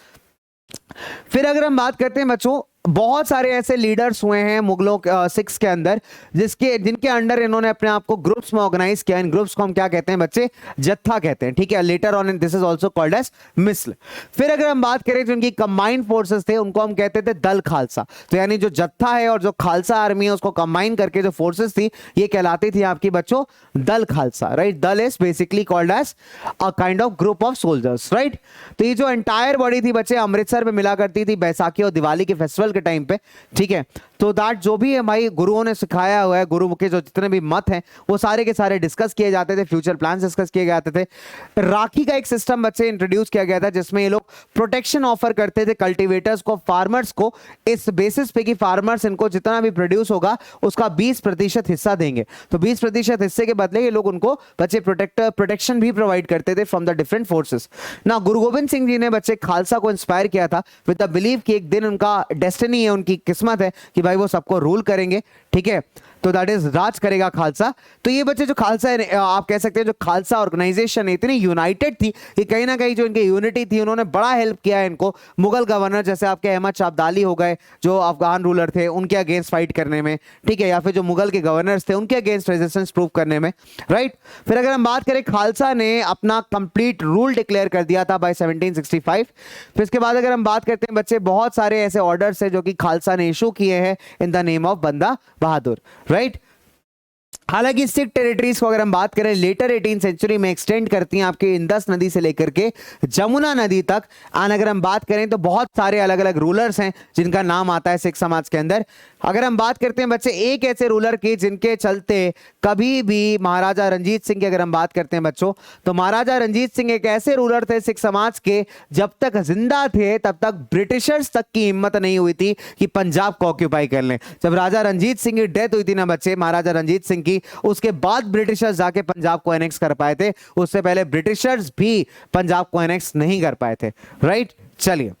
फिर अगर हम बात करते हैं बच्चों, बहुत सारे ऐसे लीडर्स हुए हैं मुगलों सिख्स के अंदर जिनके अंडर इन्होंने अपने आप को ग्रुप्स में ऑर्गेनाइज किया। इन ग्रुप्स को हम क्या कहते हैं बच्चे, जत्था कहते हैं, ठीक है। Letter on this is also called as missal. फिर अगर हम बात करें जो इनकी कंबाइंड फोर्सेस थे, उनको हम कहते थे दल खालसा। तो यानी जो जत्था है और जो खालसा आर्मी है, उसको कंबाइन करके जो फोर्सेस थी, ये कहलाती थी आपकी बच्चों Dal Khalsa, right. Dal is basically called as a kind of group of soldiers, right. तो ये जो एंटायर बॉडी थी बच्चे, अमृतसर में मिला करती थी बैसाखी और दिवाली के फेस्टिवल के टाइम पे, ठीक है। तो दैट जो भी है भाई गुरुओं ने सिखाया हुआ है, गुरु के जो जितने भी मत हैं वो सारे के सारे डिस्कस किए जाते थे, फ्यूचर प्लान डिस्कस किए जाते थे। राखी का एक सिस्टम बच्चे इंट्रोड्यूस किया गया था, जिसमें ये लोग प्रोटेक्शन ऑफर करते थे कल्टीवेटर्स को, फार्मर्स को, इस बेसिस पे कि फार्मर्स इनको जितना भी प्रोड्यूस होगा उसका 20% हिस्सा देंगे। तो 20% हिस्से के बदले ये लोग उनको बच्चे प्रोटेक्शन भी प्रोवाइड करते थे फ्रॉम द डिफरेंट फोर्सेस ना। गुरु गोविंद सिंह जी ने बच्चे खालसा को इंस्पायर किया था विद द बिलीव कि एक दिन उनका डेस्टिनी है, उनकी किस्मत है कि भाई वो सबको रूल करेंगे, ठीक है। तो दैट इज राज करेगा खालसा। तो ये बच्चे जो खालसा आप कह सकते हैं जो खालसा ऑर्गेनाइजेशन है इतनी यूनाइटेड थी कि कहीं ना कहीं जो इनकी यूनिटी थी उन्होंने बड़ा हेल्प किया है इनको मुगल गवर्नर जैसे आपके अहमद शाह अब्दाली हो गए जो अफगान रूलर थे उनके अगेंस्ट फाइट करने में, ठीक है, या फिर जो मुगल के गवर्नर्स थे उनके अगेंस्ट रेजिस्टेंस प्रूव करने में, राइट। फिर अगर हम बात करें खालसा ने अपना कंप्लीट रूल डिक्लेयर कर दिया था बाय 1765। फिर इसके बाद अगर हम बात करते हैं बच्चे बहुत सारे ऐसे ऑर्डर्स है जो कि खालसा ने इशू किए हैं इन द नेम ऑफ बंदा बहादुर, राइट। हालांकि सिख टेरिटरीज को अगर हम बात करें लेटर 18 सेंचुरी में एक्सटेंड करती हैं आपके इंदस नदी से लेकर के जमुना नदी तक। और अगर हम बात करें तो बहुत सारे अलग अलग रूलर्स हैं जिनका नाम आता है सिख समाज के अंदर। अगर हम बात करते हैं बच्चे एक ऐसे रूलर की जिनके चलते कभी भी महाराजा रंजीत सिंह की अगर हम बात करते हैं बच्चों तो महाराजा रंजीत सिंह एक ऐसे रूलर थे सिख समाज के जब तक जिंदा थे तब तक ब्रिटिशर्स तक की हिम्मत नहीं हुई थी कि पंजाब को ऑक्यूपाई कर लें। जब राजा रंजीत सिंह की डेथ हुई थी ना बच्चे महाराजा रंजीत सिंह की, उसके बाद ब्रिटिशर्स जाके पंजाब को एनेक्स कर पाए थे, उससे पहले ब्रिटिशर्स भी पंजाब को एनेक्स नहीं कर पाए थे, राइट। चलिए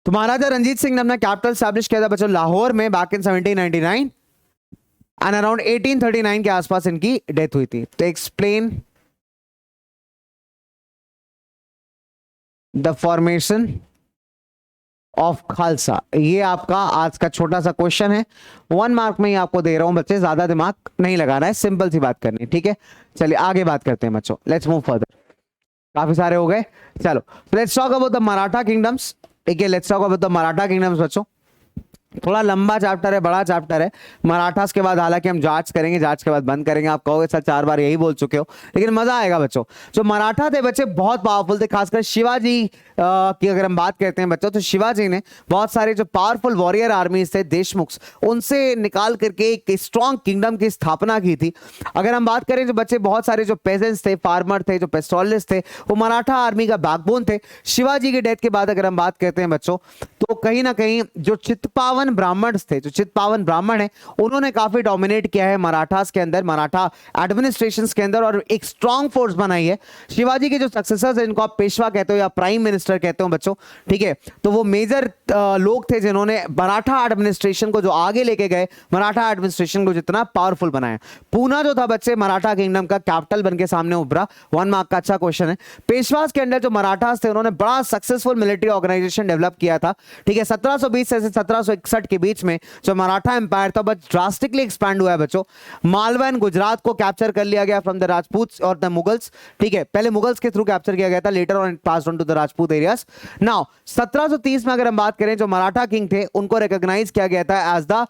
तो महाराजा रंजीत सिंह ने अपना कैपिटल स्टैब्लिश किया था बच्चों लाहौर में बैक इन 1799 एंड अराउंड 1839 के आसपास इनकी डेथ हुई थी। तो explain the formation of Khalsa, ये आपका आज का छोटा सा क्वेश्चन है, 1 मार्क में ही आपको दे रहा हूं बच्चे, ज्यादा दिमाग नहीं लगाना है, सिंपल सी बात करनी है, ठीक है। चलिए आगे बात करते हैं बच्चों, लेट्स मूव फर्दर। काफी सारे हो गए, चलो let's talk about the Maratha kingdoms. ठीक है, let's talk about the Maratha kingdoms बच्चों। थोड़ा लंबा चैप्टर है, बड़ा चैप्टर है मराठास के बाद, हालांकि हम जांच करेंगे, जांच के बाद बंद करेंगे। आप कहोगे सर 4 बार यही बोल चुके हो, लेकिन मजा आएगा बच्चों। जो मराठा थे बच्चे बहुत पावरफुल थे, खासकर शिवाजी की अगर हम बात करते हैं बच्चों तो शिवाजी ने बहुत सारे जो पावरफुल वॉरियर आर्मीज थे देशमुख, उनसे निकाल करके एक स्ट्रॉन्ग किंगडम की स्थापना की थी। अगर हम बात करें जो बच्चे बहुत सारे जो पेजेंट्स थे, फार्मर थे, जो पेस्टोलिस्ट थे, वो मराठा आर्मी का बैकबोन थे। शिवाजी की डेथ के बाद अगर हम बात करते हैं बच्चों तो कहीं ना कहीं जो चित्पावन ब्राह्मण थे, जो चित्पावन ब्राह्मण है, उन्होंने काफी डोमिनेट किया है मराठास के अंदर, मराठा एडमिनिस्ट्रेशन के अंदर, और एक स्ट्रॉन्ग फोर्स बनाई है। शिवाजी के जो सक्सेसर्स हैं इनको आप पेशवा कहते हो या प्राइम मिनिस्टर कहते हो बच्चों, ठीक है। तो वो मेजर लोग थे जिन्होंने मराठा एडमिनिस्ट्रेशन को जो आगे लेके गए, मराठा एडमिनिस्ट्रेशन को जितना पावरफुल बनाया। पूना जो था बच्चे मराठा किंगडम का कैपिटल बन के सामने उभरा, 1 मार्क का अच्छा क्वेश्चन है। पेशवास के अंदर जो मराठास थे उन्होंने बड़ा सक्सेसफुल मिलिट्री ऑर्गेनाइजेशन डेवलप किया था, ठीक है। 1720 से 1761 के बीच में जो मराठा एम्पायर था बस ड्रास्टिकली एक्सपैंड हुआ है बच्चों। मालवा एंड गुजरात को कैप्चर कर लिया गया फ्रॉम द राजपूत और द मुगल्स, ठीक है। पहले मुगल्स के थ्रू कैप्चर किया गया था, later on it passed on to the Rajput areas. Now 1730 में अगर हम बात करें जो मराठा किंग थे उनको रिकॉग्नाइज किया गया था as the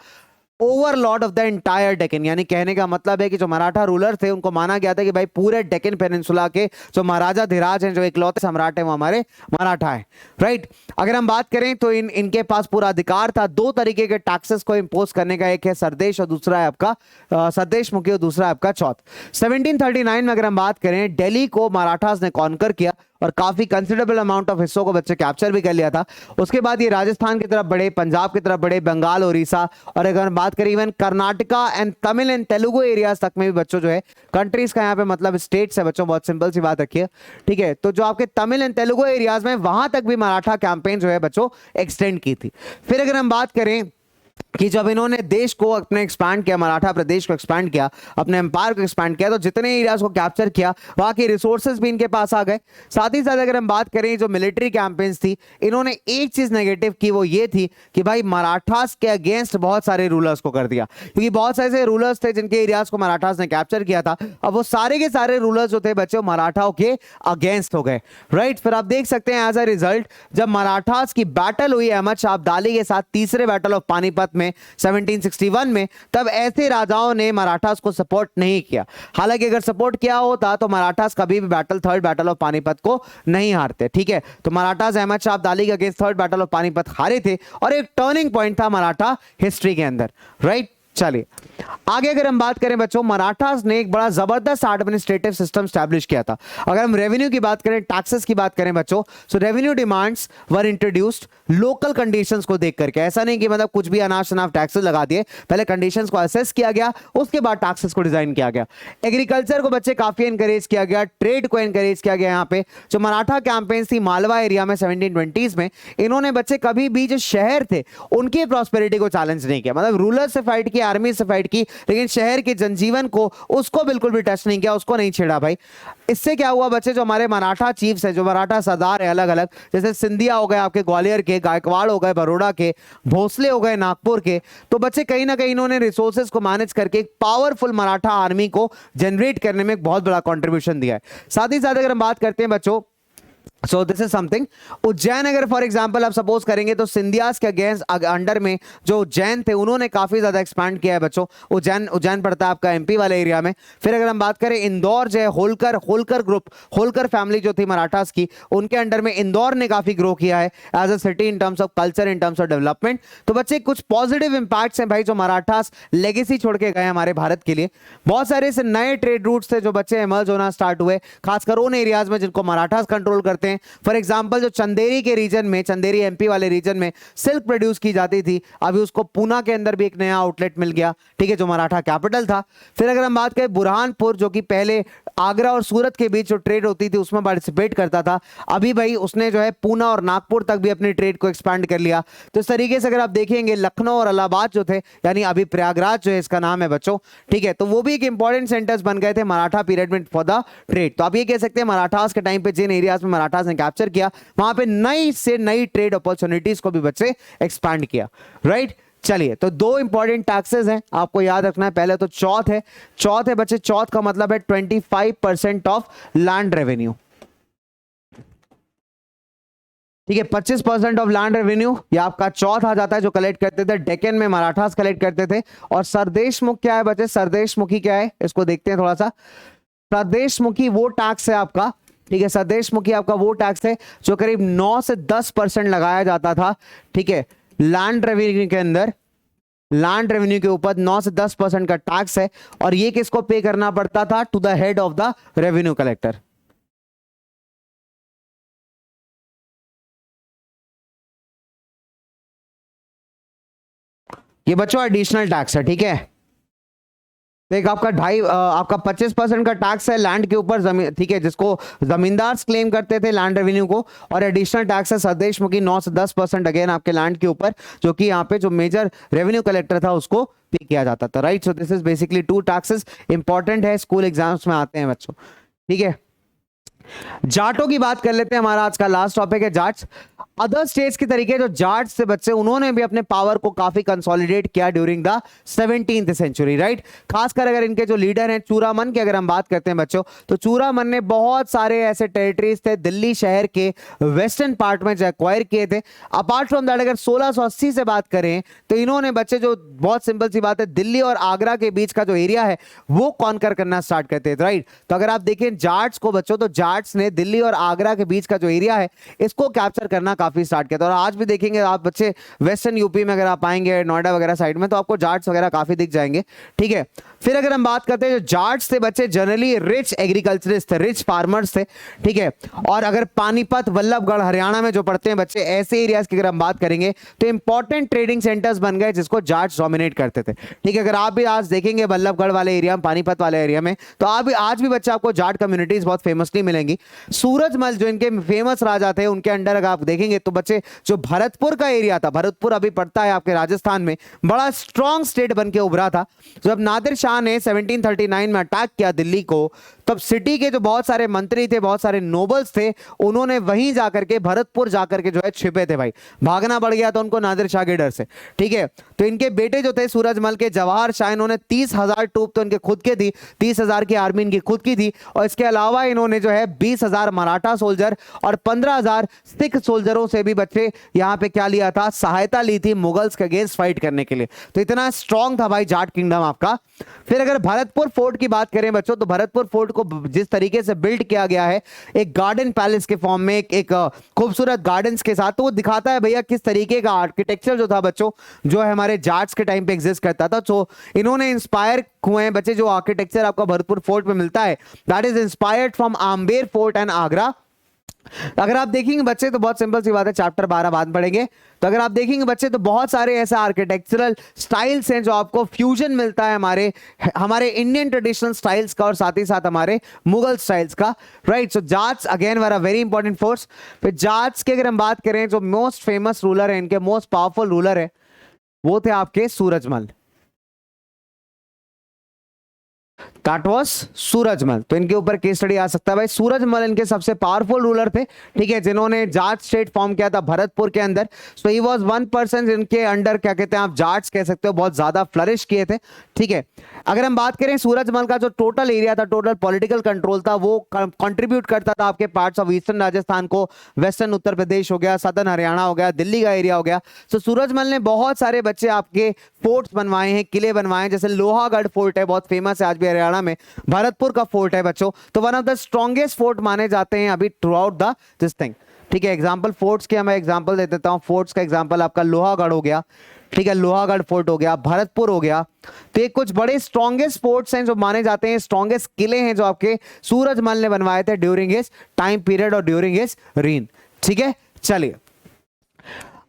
overlord of the entire Deccan, यानी कहने का मतलब है कि जो मराठा रूलर थे उनको माना गया था कि भाई पूरे डेक्कन पेनिनसुला के जो महाराजा धीराज हैं, जो इकलौते सम्राट हैं, वो हमारे मराठा हैं, राइट। अगर हम बात करें तो इनके पास पूरा अधिकार था 2 तरीके के टैक्सेस को इंपोज करने का, एक है सरदेश और दूसरा है आपका सरदेश मुखी और दूसरा है आपका चौथ। 1739 में अगर हम बात करें दिल्ली को मराठास ने कॉन्कर किया और काफी कंसिडरेबल अमाउंट ऑफ हिस्सों को बच्चे कैप्चर भी कर लिया था। उसके बाद ये राजस्थान की तरफ बढ़े, पंजाब की तरफ बढ़े, बंगाल, उड़ीसा, और अगर हम बात करें even Karnataka and Tamil and Telugu areas तक में भी बच्चों जो है, कंट्रीज का यहाँ पे मतलब स्टेट्स है बच्चों, बहुत सिंपल सी बात रखिए, ठीक है। तो जो आपके तमिल एंड तेलुगु एरियाज में वहां तक भी मराठा कैंपेन जो है बच्चों एक्सटेंड की थी। फिर अगर हम बात करें कि जब इन्होंने देश को अपने एक्सपैंड किया, मराठा प्रदेश को एक्सपैंड किया, अपने एम्पायर को एक्सपैंड किया, तो जितने एरियाज को कैप्चर किया वहां के रिसोर्सेज भी इनके पास आ गए। साथ ही साथ अगर हम बात करें जो मिलिट्री कैंपेन्स थी, इन्होंने एक चीज नेगेटिव की, वो ये थी कि भाई मराठास के अगेंस्ट बहुत सारे रूलर्स को कर दिया, क्योंकि बहुत सारे रूलर्स थे जिनके एरियाज को मराठास ने कैप्चर किया था। अब वो सारे के सारे रूलर्स जो थे बच्चे मराठाओं के अगेंस्ट हो गए, राइट। फिर आप देख सकते हैं एज अ रिजल्ट जब मराठास की बैटल हुई अहमद शाह अब्दाली के साथ, तीसरे बैटल ऑफ पानीपत में 1761 में, तब ऐसे राजाओं ने मराठास को सपोर्ट नहीं किया। हालांकि अगर सपोर्ट किया होता तो मराठास कभी भी थर्ड बैटल ऑफ पानीपत को नहीं हारते, ठीक है। तो मराठास अहमद शाह अब्दाली के against third battle of Panipat हारे थे और एक टर्निंग पॉइंट था मराठा हिस्ट्री के अंदर, राइट। चलिए आगे अगर हम बात करें बच्चों, मराठास ने एक बड़ा जबरदस्त एडमिनिस्ट्रेटिव सिस्टम स्टैब्लिश किया था। अगर हम रेवेन्यू की बात करें, टैक्सेस की बात करें बच्चों, so revenue demands were introduced local conditions को देख करके। ऐसा नहीं कि मतलब कुछ भी अनाज शनाज टैक्सेस लगा दिए, पहले कंडीशंस को असेस किया गया, उसके बाद टैक्सेस को डिजाइन किया गया। एग्रीकल्चर को बच्चे काफी एनकरेज किया गया, ट्रेड को एनकरेज किया गया। यहाँ पे जो मराठा कैंपेन्स थी मालवा एरिया में 1720s में, इन्होंने बच्चे कभी भी जो शहर थे उनकी प्रॉस्पेरिटी को चैलेंज नहीं किया, मतलब रूलर से फाइट किया, आर्मी से फाइट की, लेकिन शहर के जनजीवन को उसको बिल्कुल भी टच नहीं किया, उसको नहीं छेड़ा भाई। इससे क्या हुआ बच्चे, जो हमारे मराठा चीफ्स है, जो मराठा सरदार है अलग अलग, जैसे सिंधिया हो गए आपके ग्वालियर के, गायकवाड़ हो गए बड़ौदा के, भोसले हो गए नागपुर के, तो बच्चे कहीं ना कहीं इन्होंने रिसोर्सेज को मैनेज करके एक पावरफुल मराठा आर्मी को जनरेट करने में एक बहुत बड़ा कंट्रीब्यूशन दिया है। साथ ही साथ अगर हम बात करते हैं बच्चों, so this is something, Ujjain अगर फॉर एग्जांपल आप सपोज करेंगे तो सिंधियास के अगेंस्ट अंडर में जो उज्जैन थे उन्होंने काफी ज्यादा एक्सपांड किया है बच्चों। उज्जैन पड़ता है आपका एमपी वाले एरिया में। फिर अगर हम बात करें इंदौर जो है, होलकर ग्रुप, होलकर फैमिली जो थी मराठास की, उनके अंडर में इंदौर ने काफी ग्रो किया है as a city in terms of culture, in terms of development. तो बच्चे कुछ पॉजिटिव इंपैक्ट्स हैं भाई जो मराठास लेगेसी छोड़ के गए हमारे भारत के लिए। बहुत सारे ऐसे नए ट्रेड रूट्स थे जो बच्चे इमर्ज होना स्टार्ट हुए, खासकर उन एरियाज में जिनको मराठास कंट्रोल करते हैं। फॉर एग्जांपल जो चंदेरी के रीजन में, चंदेरी एमपी वाले रीजन में सिल्क प्रोड्यूस की जाती थी, अभी उसको पूना के अंदर भी एक नया आउटलेट मिल गया, ठीक है, जो मराठा कैपिटल था। फिर अगर हम बात करें बुरहानपुर, जो कि पहले आगरा और सूरत के बीच जो ट्रेड होती थी उसमें पार्टिसिपेट करता था, अभी भाई उसने जो है पूना और नागपुर तक भी अपनी ट्रेड को एक्सपांड कर लिया। तो इस तरीके से अगर आप देखेंगे लखनऊ और इलाहाबाद जो थे, यानी अभी प्रयागराज जो है इसका नाम है बच्चों, ठीक है, तो वो भी एक इंपॉर्टेंट सेंटर्स बन गए थे मराठा पीरियड में फॉर द ट्रेड। तो आप ये कह सकते हैं मराठास के टाइम पे जिन एरियाज में मराठास ने कैप्चर किया, वहां पे नई से नई ट्रेड अपॉर्चुनिटीज को भी बच्चे एक्सपांड किया, राइट। चलिए, तो दो इंपॉर्टेंट टैक्सेस हैं आपको याद रखना है। पहले तो चौथ है बच्चे, चौथ का मतलब है 25% ऑफ लैंड रेवेन्यू, ठीक है, 25% ऑफ लैंड रेवेन्यू ये आपका चौथ आ जाता है, जो कलेक्ट करते थे डेक्कन में मराठास कलेक्ट करते थे। और सरदेशमुख क्या है बच्चे, सरदेशमुखी क्या है इसको देखते हैं थोड़ा सा। सरदेशमुखी वो टैक्स है आपका, ठीक है, सरदेशमुखी आपका वो टैक्स है जो करीब 9 से 10% लगाया जाता था, ठीक है, लैंड रेवेन्यू के अंदर। लैंड रेवेन्यू के ऊपर 9 से 10% का टैक्स है, और ये किसको पे करना पड़ता था, to the head of the revenue collector. ये बच्चों एडिशनल टैक्स है, ठीक है। देख आपका आपका 25% का टैक्स है लैंड के ऊपर, जमीन, ठीक है, जिसको जमींदार क्लेम करते थे लैंड रेवेन्यू को। और एडिशनल टैक्स है सरदेशमुखी 9 से 10% अगेन आपके लैंड के ऊपर, जो कि यहाँ पे जो मेजर रेवेन्यू कलेक्टर था उसको पे किया जाता था, right. So this is basically 2 taxes, important है, स्कूल एग्जाम्स में आते हैं बच्चों, ठीक है। जाटों की बात कर लेते हैं, हमारा आज का लास्ट टॉपिक है जाट्स। अदर स्टेट्स की तरीके जो जाट्स से बच्चे, उन्होंने भी अपने पावर को काफी कंसोलिडेट किया during the 17th century, right. खासकर अगर इनके जो लीडर हैं चूरामन की अगर हम बात करते हैं बच्चों, तो चूरामन ने बहुत सारे ऐसे टेरिटरीज थे दिल्ली शहर के वेस्टर्न पार्ट में जो एक्वायर किए थे। अपार्ट फ्रॉम दैट अगर 1680 से बात करें तो इन्होंने बच्चे, जो बहुत सिंपल सी बात है, दिल्ली और आगरा के बीच का जो एरिया है वो कॉन्कर करना स्टार्ट करते थे, राइट। तो अगर आप देखें जाट्स को बच्चों, तो जाट्स ने दिल्ली और आगरा के बीच का जो एरिया है इसको कैप्चर करना काफी स्टार्ट किया था। और आज भी देखेंगे आप बच्चे वेस्टर्न यूपी में अगर आप आएंगे नोएडा वगैरह साइड में, तो आपको जाट्स वगैरह काफी दिख जाएंगे, ठीक है। फिर अगर हम बात करते हैं, जो जाट्स थे बच्चे जनरली रिच एग्रीकल्चरिस्ट थे, रिच फार्मर्स थे, ठीक है। और अगर पानीपत, वल्लभगढ़ हरियाणा में जो पड़ते हैं बच्चे, ऐसे एरियाज की अगर हम बात करेंगे तो इंपॉर्टेंट ट्रेडिंग सेंटर्स बन गए जिसको जाट्स डोमिनेट करते थे, ठीक है। अगर आप भी आज देखेंगे वल्लभगढ़ वाले एरिया में, पानीपत वाले एरिया में, तो आज भी बच्चे आपको जाट कम्युनिटीज बहुत फेमसली मिलेंगी। सूरजमल जो इनके फेमस राजा थे, उनके अंडर अगर आप देखेंगे तो बच्चे जो भरतपुर का एरिया था, भरतपुर अभी पड़ता है आपके राजस्थान में, बड़ा स्ट्रॉन्ग स्टेट बन के उभरा था। जब नादिर शाह ने 1739 में अटैक किया दिल्ली को, तब सिटी के जो बहुत सारे मंत्री थे, बहुत सारे नोबल्स थे, उन्होंने वहीं जाकर के भरतपुर जाकर के जो है छिपे थे भाई, भागना पड़ गया था उनको नादिर शाह के डर से, ठीक है। तो इनके बेटे जो थे सूरजमल के, जवाहर शाह, इन्होंने 30,000 टोप तो इनके खुद के थी, 30,000 की आर्मी इनकी खुद की थी। और इसके अलावा इन्होंने जो है 20,000 मराठा सोल्जर और 15,000 सिख सोल्जरों से भी बच्चे यहाँ पे क्या लिया था, सहायता ली थी मुगल्स के अगेंस्ट फाइट करने के लिए। तो इतना स्ट्रॉन्ग था भाई जाट किंगडम आपका। फिर अगर भरतपुर फोर्ट की बात करें बच्चों, तो भरतपुर फोर्ट को जिस तरीके से बिल्ड किया गया है एक गार्डन पैलेस के फॉर्म में, एक खूबसूरत गार्डन्स के साथ, तो वो दिखाता है भैया किस तरीके का आर्किटेक्चर जो था बच्चों, जो है हमारे जाट्स के टाइम पे एग्जिस्ट करता था। तो इन्होंने इंस्पायर हुए हैं बच्चे, जो आर्किटेक्चर आपका भरतपुर फोर्ट में मिलता है, that is inspired from Amber fort and Agra. अगर आप देखेंगे बच्चे तो बहुत सिंपल सी बात है, चैप्टर 12 बाद पढ़ेंगे। तो अगर आप देखेंगे बच्चे तो बहुत सारे ऐसे आर्किटेक्चरल स्टाइल्स हैं जो आपको फ्यूजन मिलता है हमारे इंडियन ट्रेडिशनल स्टाइल्स का और साथ ही साथ हमारे मुगल स्टाइल्स का, right. So Jats again were a very important force. फिर जाट्स की अगर हम बात करें, जो मोस्ट फेमस रूलर है, इनके मोस्ट पावरफुल रूलर है, वो थे आपके सूरजमल। That was Surajmal. तो इनके ऊपर केस स्टडी आ सकता है भाई। सूरजमल इनके सबसे पावरफुल रूलर थे, ठीक है, जिन्होंने जाट स्टेट फॉर्म किया था भरतपुर के अंदर। सो ही वाज वन पर्सन जिनके अंडर क्या कहते हैं आप जाट्स कह सकते हो बहुत ज्यादा फ्लरिश किए थे, ठीक है। अगर हम बात करें सूरजमल का जो टोटल एरिया था, टोटल पॉलिटिकल कंट्रोल था, वो कंट्रीब्यूट करता था आपके पार्ट्स ऑफ ईस्टर्न राजस्थान को, वेस्टर्न उत्तर प्रदेश हो गया, सदर्न हरियाणा हो गया, दिल्ली का एरिया हो गया। सो सूरजमल ने बहुत सारे बच्चे आपके फोर्ट्स बनवाए हैं, किले बनवाए हैं, जैसे लोहागढ़ फोर्ट है, बहुत फेमस है आज भी हरियाणा में। भरतपुर का फोर्ट है बच्चों, तो one of the strongest fort माने जाते हैं अभी through out the this thing, ठीक है। एग्जांपल फोर्ट्स के मैं एग्जांपल दे देता हूं। फोर्ट्स का एग्जांपल आपका लोहागढ़ हो गया, ठीक है, लोहागढ़ फोर्ट हो गया, भरतपुर हो गया। तो ये कुछ बड़े स्ट्रॉन्गेस्ट फोर्ट्स हैं जो माने जाते हैं, स्ट्रॉन्गेस्ट किले हैं जो आपके सूरजमल ने बनवाए थे ड्यूरिंग हिज टाइम पीरियड और ड्यूरिंग हिज रीन, ठीक है। चलिए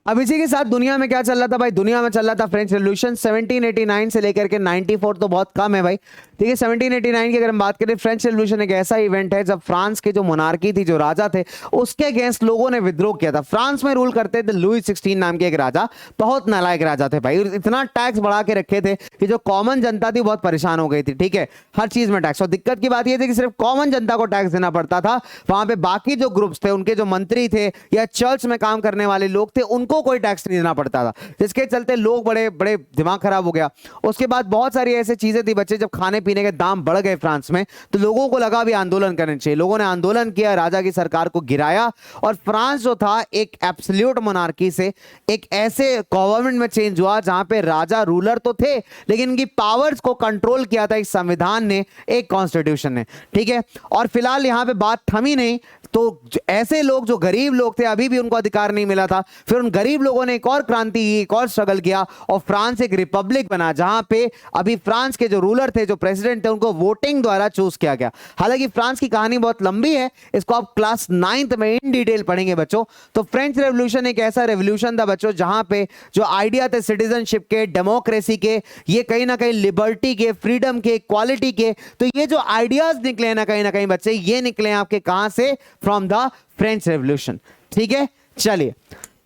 अब इसी के साथ दुनिया में क्या चल रहा था भाई, दुनिया में चल रहा था फ्रेंच रेवोल्यूशन 1789 से लेकर के 94, तो बहुत कम है भाई, ठीक है। 1789 की अगर हम बात करें, फ्रेंच रेवोल्यूशन एक ऐसा इवेंट है जब फ्रांस के जो मोनार्की थी, जो राजा थे, उसके अगेंस्ट लोगों ने विद्रोह किया था। फ्रांस में रूल करते थे लुई 16 नाम के एक राजा, बहुत नालायक राजा थे भाई, इतना टैक्स बढ़ा के रखे थे कि जो कॉमन जनता थी बहुत परेशान हो गई थी, ठीक है, हर चीज में टैक्स। और दिक्कत की बात यह थी कि सिर्फ कॉमन जनता को टैक्स देना पड़ता था, वहां पे बाकी जो ग्रुप्स थे, उनके जो मंत्री थे या चर्च में काम करने वाले लोग थे, उनको कोई टैक्स नहीं देना पड़ता था, जिसके चलते लोग बड़े बड़े दिमाग खराब हो गया। उसके बाद बहुत सारी ऐसी चीजें थी बच्चे, जब खाने पीने के दाम बढ़ गए फ्रांस में, तो लोगों को लगा भी आंदोलन करना चाहिए। लोगों ने आंदोलन किया, राजा की सरकार को गिराया, और फ्रांस जो था एक एब्सोल्यूट मोनार्की से एक ऐसे गवर्नमेंट में चेंज हुआ जहां पे राजा रूलर तो थे, लेकिन इनकी पावर्स को कंट्रोल किया था एक संविधान ने, एक कॉन्स्टिट्यूशन ने, ठीक है। और फिलहाल यहां पे बात थमी नहीं, तो ऐसे लोग जो गरीब लोग थे, अभी भी उनको अधिकार नहीं मिला था, फिर उन गरीब लोगों ने एक और क्रांति की, एक और स्ट्रगल किया, और फ्रांस एक रिपब्लिक बना, जहां पे अभी फ्रांस के जो रूलर थे, जो प्रेसिडेंट थे, उनको वोटिंग द्वारा चूज किया गया। हालांकि फ्रांस की कहानी बहुत लंबी है, इसको आप क्लास 9th में इन डिटेल पढ़ेंगे बच्चों। तो फ्रेंच रेवोल्यूशन एक ऐसा रेवोल्यूशन था बच्चों, जहां पे जो आइडिया थे सिटीजनशिप के, डेमोक्रेसी के, ये कहीं ना कहीं लिबर्टी के, फ्रीडम के, इक्वालिटी के, तो ये जो आइडियाज निकले हैं ना कहीं बच्चे, ये निकले हैं आपके कहां से, फ्रॉम द फ्रेंच रेवोल्यूशन, ठीक है। चलिए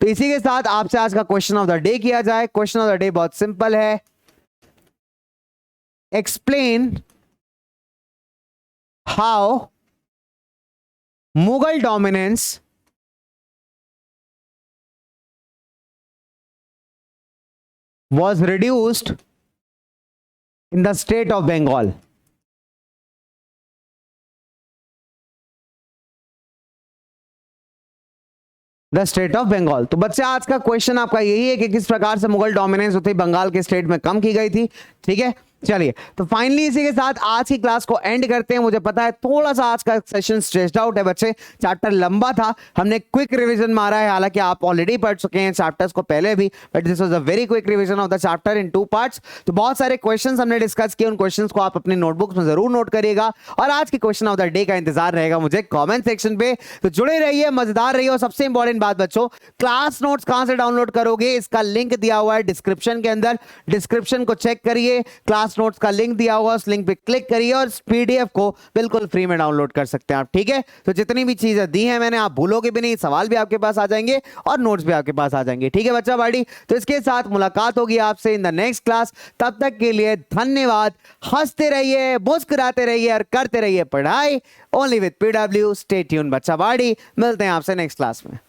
तो इसी के साथ आपसे आज का क्वेश्चन ऑफ द डे किया जाए। क्वेश्चन ऑफ द डे बहुत सिंपल है, explain how Mughal dominance was reduced in the state of Bengal। The state of Bengal. तो बच्चे आज का क्वेश्चन आपका यही है कि किस प्रकार से मुगल डोमिनेंस होती बंगाल के स्टेट में कम की गई थी, ठीक है। चलिए तो फाइनली इसी के साथ आज की क्लास को एंड करते हैं। मुझे पता है थोड़ा सा आज का सेशन स्ट्रेस्ड आउट है बच्चे, चैप्टर लंबा था, हमने क्विक रिवीजन मारा है, हालांकि आप ऑलरेडी पढ़ चुके हैं चैप्टर्स को पहले भी, but this was a very quick revision of the chapter in 2 parts. तो बहुत सारे क्वेश्चंस हमने डिस्कस किए, उन क्वेश्चंस को आप अपनी नोटबुक्स में जरूर नोट करिएगा, और आज के क्वेश्चन ऑफ द डे का इंतजार रहेगा मुझे कॉमेंट सेक्शन पे। तो जुड़े रहिए, मजेदार रहिए, और सबसे इंपॉर्टेंट बात बच्चों, क्लास नोट्स कहां से डाउनलोड करोगे, इसका लिंक दिया हुआ है डिस्क्रिप्शन के अंदर, डिस्क्रिप्शन को चेक करिए, क्लास नोट्स का लिंक दिया होगा, उस लिंक पे क्लिक करिए और पीडीएफ को बिल्कुल फ्री में डाउनलोड कर सकते हैं आप, ठीक है। तो जितनी भी चीजें दी हैं मैंने, आप भूलोगे भी नहीं, सवाल भी आपके पास आ जाएंगे और नोट्स भी आपके पास आ जाएंगे, ठीक है बच्चा बाड़ी। तो इसके साथ मुलाकात होगी आपसे इन द नेक्स्ट क्लास, तब तक के लिए धन्यवाद। हंसते रहिए, मुस्कुराते रहिए और करते रहिए पढ़ाई, only with PW. Stay tune बच्चा बाड़ी, मिलते हैं आपसे नेक्स्ट क्लास में।